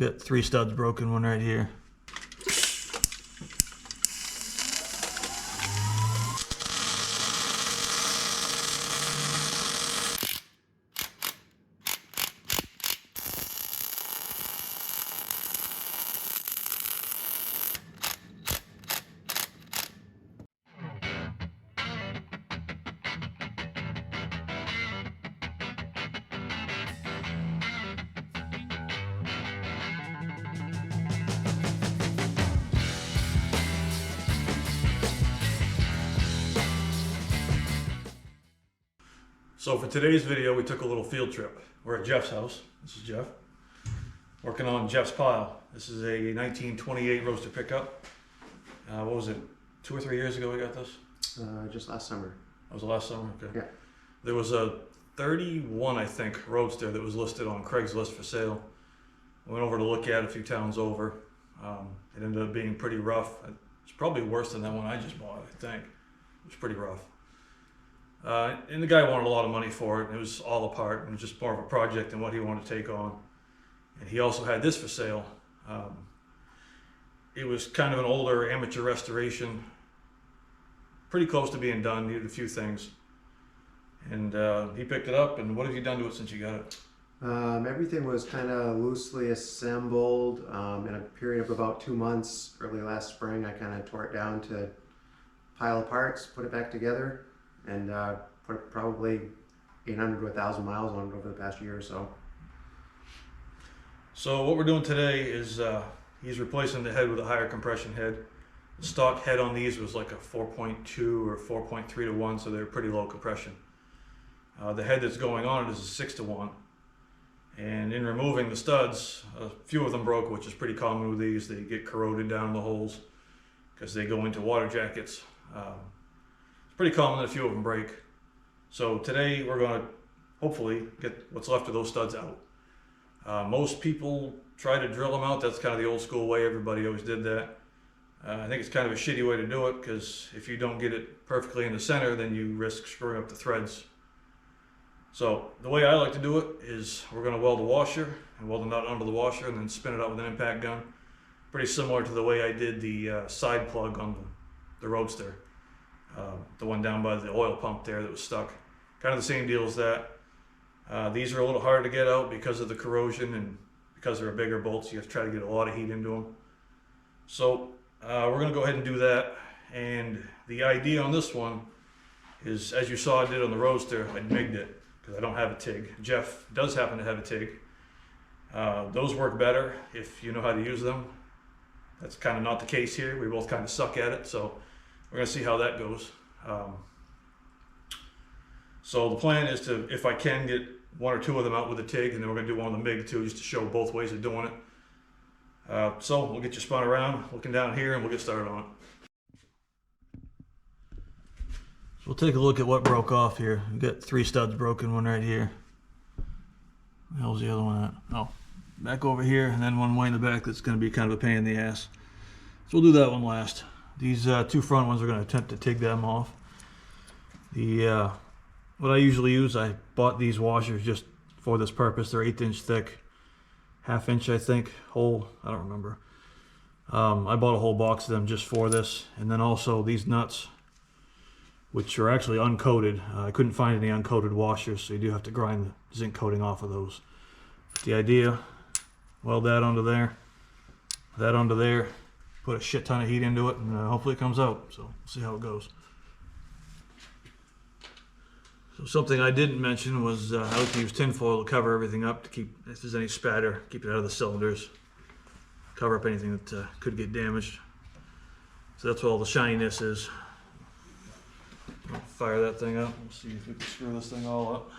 got 3 studs broken, one right here. So for today's video, we took a little field trip. We're at Jeff's house. This is Jeff. Working on Jeff's pile. This is a 1928 roadster pickup. What was it, 2 or 3 years ago we got this? Just last summer. That was the last summer? Okay. Yeah. There was a 31, I think, roadster that was listed on Craigslist for sale. I went over to look at it a few towns over. It ended up being pretty rough. It's probably worse than that one I just bought, I think. It was pretty rough. And the guy wanted a lot of money for it, and it was all apart, and it was just more of a project than what he wanted to take on. And he also had this for sale. It was kind of an older amateur restoration, pretty close to being done, needed a few things. And he picked it up, and what have you done to it since you got it? Everything was kind of loosely assembled in a period of about 2 months. Early last spring, I kind of tore it down to a pile of parts, put it back together, and put probably 800 to 1,000 miles on it over the past year or so. So what we're doing today is he's replacing the head with a higher compression head. The stock head on these was like a 4.2 or 4.3 to 1, so they're pretty low compression. The head that's going on it is a 6 to 1. And in removing the studs, a few of them broke, which is pretty common with these. They get corroded down in the holes because they go into water jackets. It's pretty common that a few of them break. So today we're going to hopefully get what's left of those studs out. Most people try to drill them out. That's kind of the old school way. Everybody always did that. I think it's kind of a shitty way to do it, because if you don't get it perfectly in the center, then you risk screwing up the threads. So the way I like to do it is we're going to weld a washer and weld a nut onto the washer and then spin it out with an impact gun. Pretty similar to the way I did the side plug on the roadster. The one down by the oil pump there that was stuck. Kind of the same deal as that. These are a little hard to get out because of the corrosion, and because they're bigger bolts, you have to try to get a lot of heat into them. So we're going to go ahead and do that. And the idea on this one is, as you saw I did on the roadster, I MIG'd it because I don't have a TIG. Jeff does happen to have a TIG. Those work better if you know how to use them. That's kind of not the case here. We both kind of suck at it, so we're going to see how that goes. So the plan is to, if I can, get 1 or 2 of them out with a TIG, and then we're going to do one on the MIG too, just to show both ways of doing it. So we'll get you spun around, looking down here, and we'll get started on it. So we'll take a look at what broke off here. We've got 3 studs broken, one right here. Where the hell's the other one at? Oh, back over here, and then one way in the back that's going to be kind of a pain in the ass. So we'll do that one last. These 2 front ones, we're going to attempt to TIG them off. What I usually use, I bought these washers just for this purpose. They're 1/8 inch thick, 1/2 inch I think, whole, I don't remember. I bought a whole box of them just for this. And then also these nuts, which are actually uncoated. I couldn't find any uncoated washers, so you do have to grind the zinc coating off of those. But the idea, weld that onto there, put a shit ton of heat into it, and hopefully it comes out. So we'll see how it goes. So something I didn't mention was I like to use tin foil to cover everything up, to keep, if there's any spatter, keep it out of the cylinders, cover up anything that could get damaged. So that's what all the shininess is. I'll fire that thing up. We'll see if we can screw this thing all up.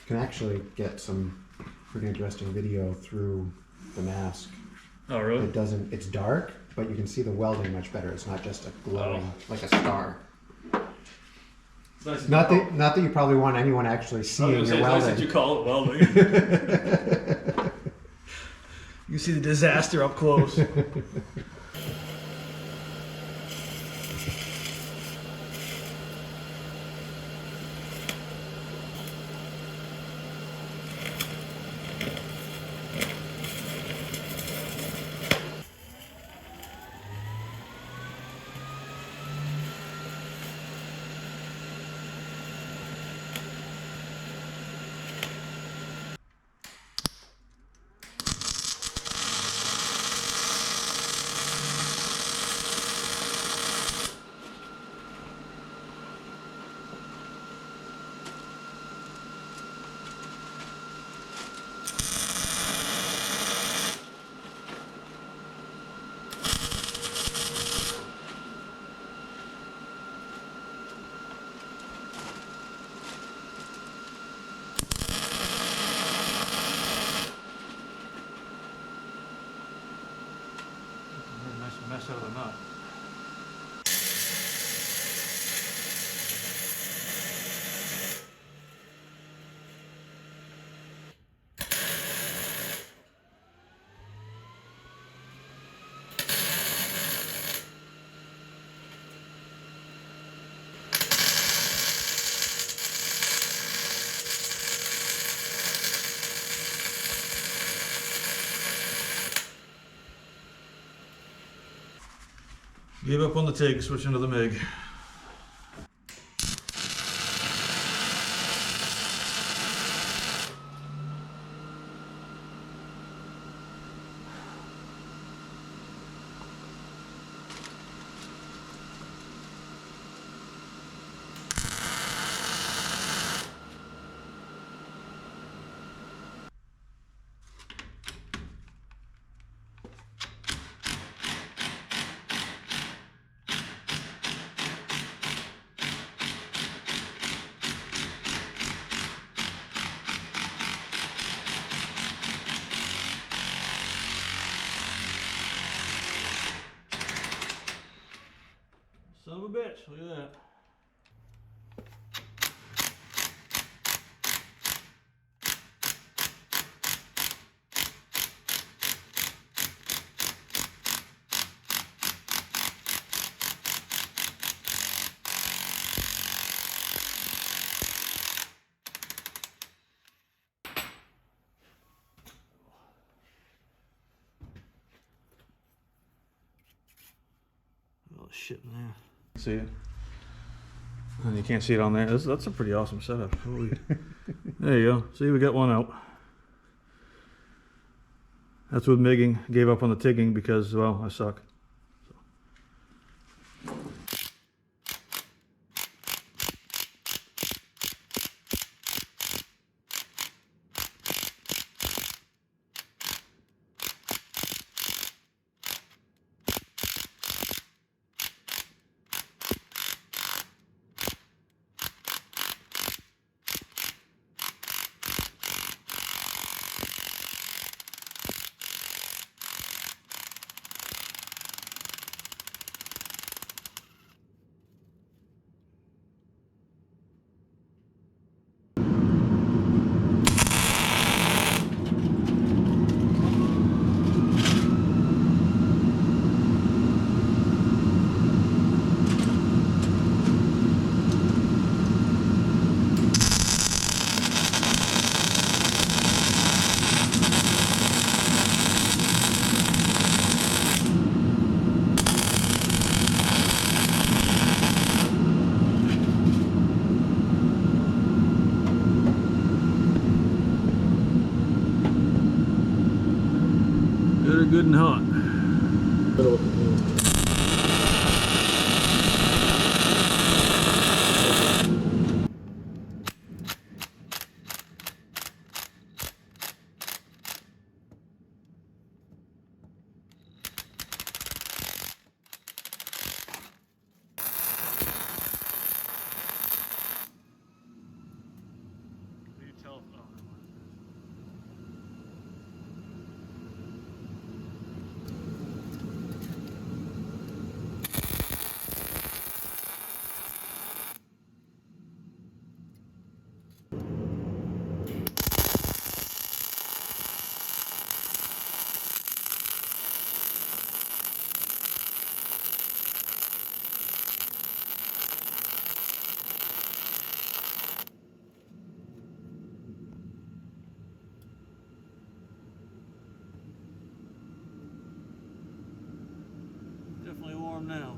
can actually get some pretty interesting video through the mask. Oh, really? It doesn't, it's dark, but you can see the welding much better. It's not just a glowing, like a star. Nice Not that you probably want anyone actually seeing your welding. Nice that you call it welding. You see the disaster up close. Mess out of the nut. Gave up on the TIG, switching to the MIG. Son of a bitch, look at that. All the shit in there. See it? And you can't see it on there. That's a pretty awesome setup. Holy. There you go. See, we got one out. That's with MIGging. Gave up on the TIGging because, well, I suck. Good and hot. You tell now.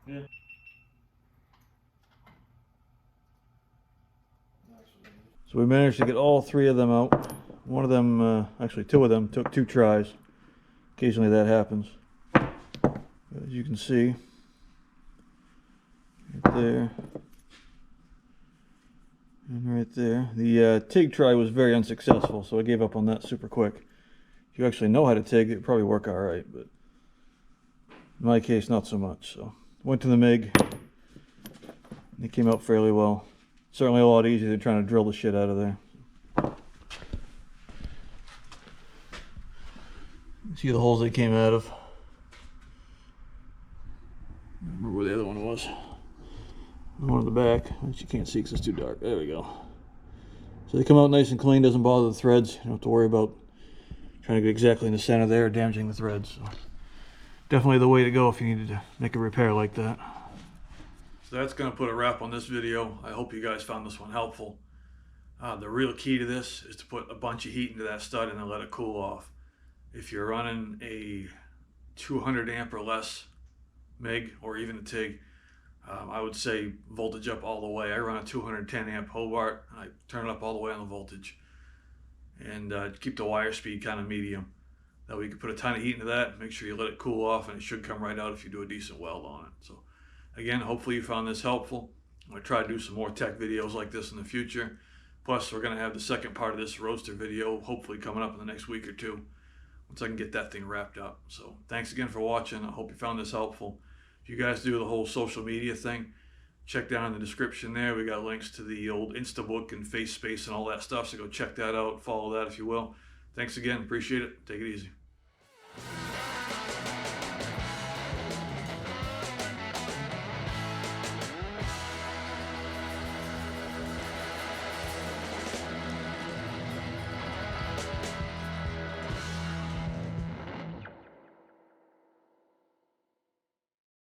Yeah. So we managed to get all three of them out. One of them, actually two of them, took 2 tries. Occasionally that happens. As you can see, right there, and right there. The TIG try was very unsuccessful, so I gave up on that super quick. If you actually know how to TIG, it would probably work alright, but in my case, not so much. So went to the MIG, and it came out fairly well. Certainly a lot easier than trying to drill the shit out of there. See the holes they came out of. Remember where the other one was. The one in the back, which you can't see because it's too dark. There we go. So they come out nice and clean, doesn't bother the threads. You don't have to worry about trying to get exactly in the center there, damaging the threads. So definitely the way to go if you needed to make a repair like that. So that's going to put a wrap on this video. I hope you guys found this one helpful. The real key to this is to put a bunch of heat into that stud and then let it cool off. If you're running a 200 amp or less MIG or even a TIG, I would say voltage up all the way. I run a 210 amp Hobart and I turn it up all the way on the voltage. And keep the wire speed kind of medium. That way you can put a ton of heat into that, make sure you let it cool off, and it should come right out if you do a decent weld on it. So again, hopefully you found this helpful. I'm going to try to do some more tech videos like this in the future. Plus we're going to have the second part of this roadster video hopefully coming up in the next week or two, once I can get that thing wrapped up. So thanks again for watching. I hope you found this helpful. If you guys do the whole social media thing, check down in the description there. We got links to the old Instabook and FaceSpace and all that stuff, so go check that out. Follow that if you will. Thanks again. Appreciate it. Take it easy.